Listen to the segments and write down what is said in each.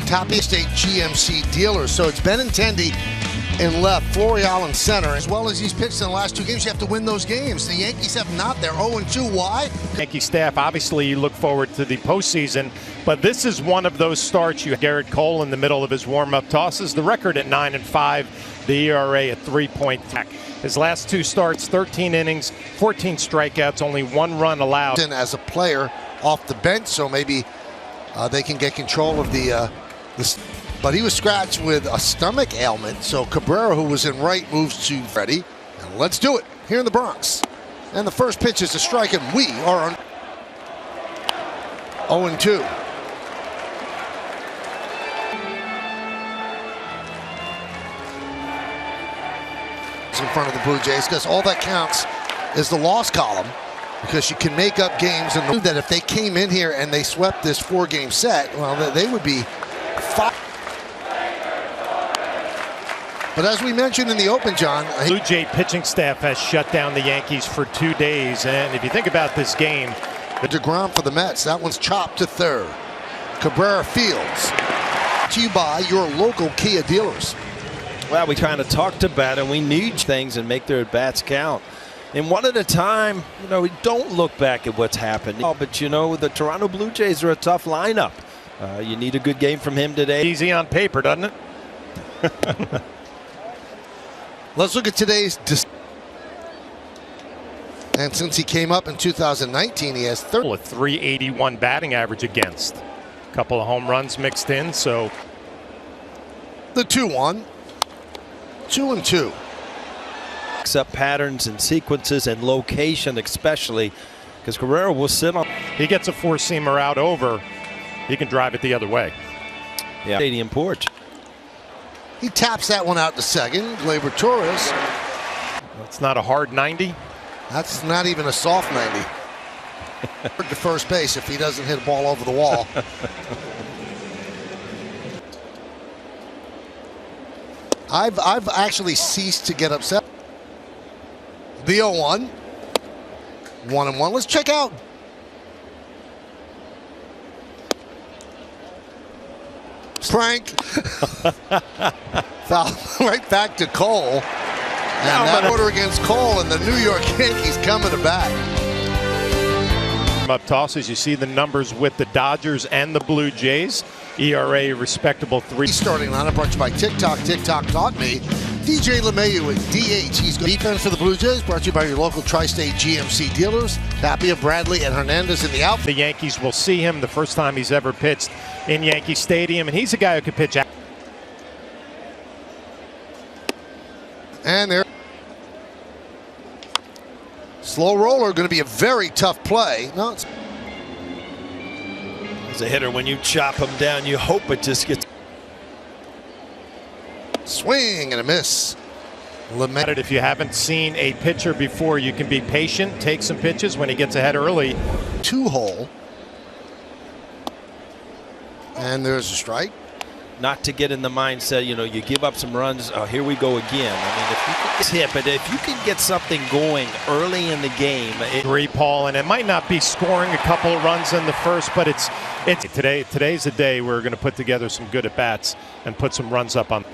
Tapia State GMC dealers. So it's Benintendi in left, Florial in center. As well as he's pitched in the last two games, you have to win those games. The Yankees have not. They're 0-2. Why? Yankee staff, obviously, you look forward to the postseason, but this is one of those starts. You have Garrett Cole in the middle of his warm-up tosses. The record at 9-5, the ERA at 3.3. His last two starts, 13 innings, 14 strikeouts, only 1 run allowed. As a player off the bench, so maybe they can get control of the but he was scratched with a stomach ailment. So Cabrera, who was in right, moves to Freddie. And let's do it here in the Bronx. And the first pitch is a strike, and we are on 0-2. In front of the Blue Jays, because all that counts is the loss column, because you can make up games, and that if they came in here and they swept this 4-game set, well, they would be 5. But as we mentioned in the open, John, Blue Jay pitching staff has shut down the Yankees for 2 days, and if you think about this game, DeGrom for the Mets, that one's chopped to third. Cabrera fields. To you by your local Kia dealers. Well, we kind of talked about it. We need things and make their at-bats count. And one at a time, we don't look back at what's happened. But, the Toronto Blue Jays are a tough lineup. You need a good game from him today. Easy on paper, doesn't it? Let's look at today's. And since he came up in 2019, he has 30. A 381 batting average against. A couple of home runs mixed in, so. The 2-1. 2-2. Picks up patterns and sequences and location, especially because Guerrero will sit on. He gets a 4-seamer out over. He can drive it the other way. Yeah. Stadium porch. He taps that one out to second. Gleyber Torres. It's not a hard 90. That's not even a soft 90. To first base if he doesn't hit a ball over the wall. I've actually ceased to get upset. The 0-1. 1-1. Let's check out. Frank. Foul right back to Cole. And that order against Cole, and the New York Yankees coming to bat. Up tosses, you see the numbers with the Dodgers and the Blue Jays. ERA respectable 3. Starting lineup brought to you by TikTok. TikTok taught me. DJ LeMahieu at DH. He's good. Defense for the Blue Jays brought to you by your local Tri-State GMC dealers. Tapia, Bradley, and Hernandez in the outfield. The Yankees will see him the first time he's ever pitched in Yankee Stadium, and he's a guy who can pitch out. And there. Slow roller, going to be a very tough play. No, it's. As a hitter, when you chop him down, you hope it just gets. Swing and a miss. If you haven't seen a pitcher before, you can be patient, take some pitches when he gets ahead early. 2-hole. And there's a strike. Not to get in the mindset, you give up some runs. Oh, here we go again. I mean, if you can hit, but if you can get something going early in the game. Agree, Paul, and it might not be scoring a couple of runs in the first, but it's today's a day we're going to put together some good at-bats and put some runs up on.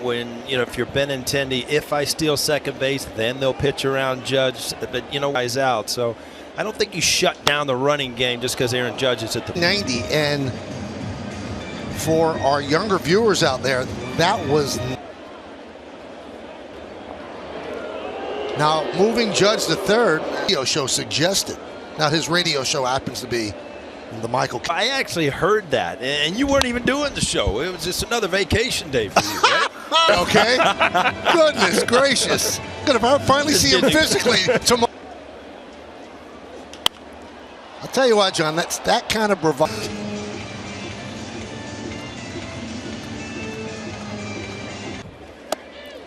When, if you're Benintendi, if I steal second base, then they'll pitch around Judge, but, guys out. So I don't think you shut down the running game just because Aaron Judge is at the 90. And for our younger viewers out there, that was. Now moving Judge to third, radio show suggested. Now his radio show happens to be the Michael. I actually heard that, and you weren't even doing the show. It was just another vacation day for you, right? Okay. Goodness gracious. Gonna finally see him physically tomorrow. I'll tell you what, John, that's that kind of bravado.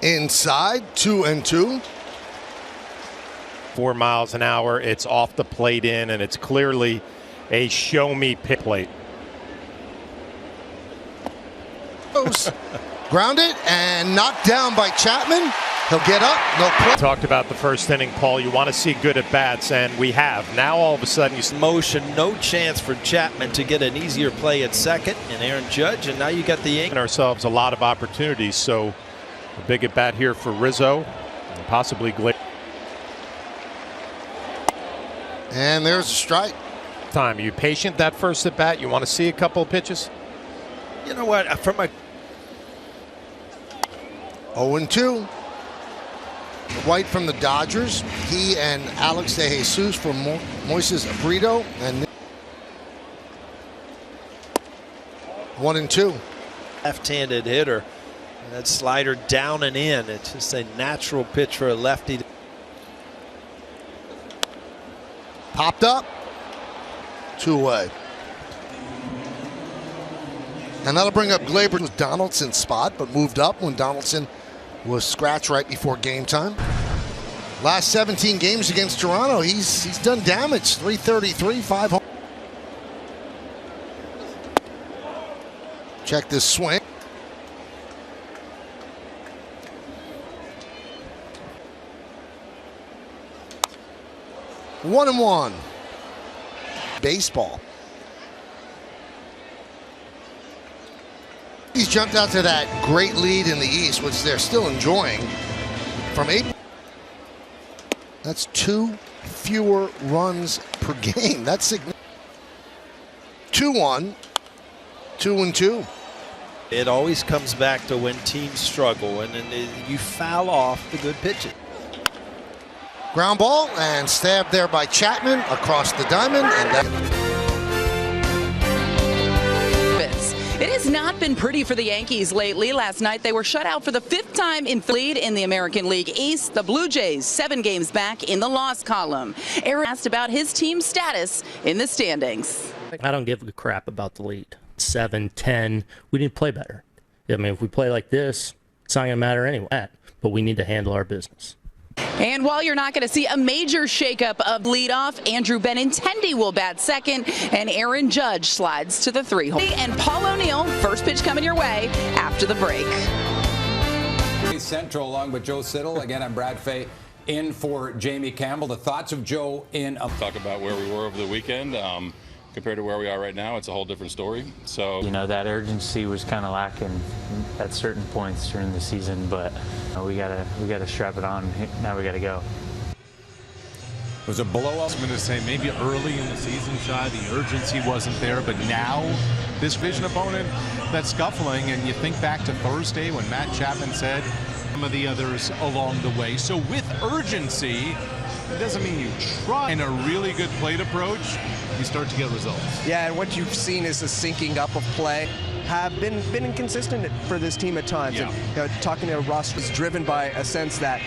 Inside, 2-2. 4 miles an hour. It's off the plate in, and it's clearly a show-me pick plate. Grounded and knocked down by Chapman. He'll get up, no play. Talked about the first inning, Paul. You want to see good at bats, and we have. Now all of a sudden you see Motion, no chance for Chapman to get an easier play at second, and Aaron Judge, and now you got the Yankees. ourselves a lot of opportunities. So a big at bat here for Rizzo, and possibly Glade. And there's a strike. Time. Are you patient that first at bat? You want to see a couple of pitches? You know what? From a 0-2. White from the Dodgers. He and Alex De Jesus from Moises Abreu. And 1-2. left-handed hitter, and that slider down and in. It's just a natural pitch for a lefty. Popped up. 2 away. And that'll bring up Gleyber with Donaldson's spot, but moved up when Donaldson was scratched right before game time. Last 17 games against Toronto, he's done damage. 333, 5 home. Check this swing. One and one. Baseball. He's jumped out to that great lead in the East, which they're still enjoying. From 8. That's 2 fewer runs per game. That's significant. 2-1, 2-2. It always comes back to when teams struggle, and then you foul off the good pitches. Ground ball and stabbed there by Chapman across the diamond, and that. It has not been pretty for the Yankees lately. Last night they were shut out for the 5th time in lead in the American League East. The Blue Jays 7 games back in the loss column. Aaron asked about his team's status in the standings. I don't give a crap about the lead. 7, 10, we need to play better. I mean, if we play like this, it's not going to matter anyway. But we need to handle our business. And while you're not going to see a major shakeup of leadoff, Andrew Benintendi will bat second, and Aaron Judge slides to the 3-hole. And Paul O'Neill, first pitch coming your way after the break. Central along with Joe Siddle. Again, I'm Brad Fay in for Jamie Campbell. The thoughts of Joe in talk about where we were over the weekend. Compared to where we are right now, it's a whole different story. So, you know, that urgency was kind of lacking at certain points during the season, but we gotta strap it on. Now we gotta go. It was a blowout. I'm going to say maybe early in the season, Shai, the urgency wasn't there, but now this division opponent that's scuffling, and you think back to Thursday when Matt Chapman said some of the others along the way. So with urgency, it doesn't mean you try. And a really good plate approach, you start to get results. Yeah, and what you've seen is a sinking up of play. Have been inconsistent for this team at times. Yeah. And talking to Ross was driven by a sense that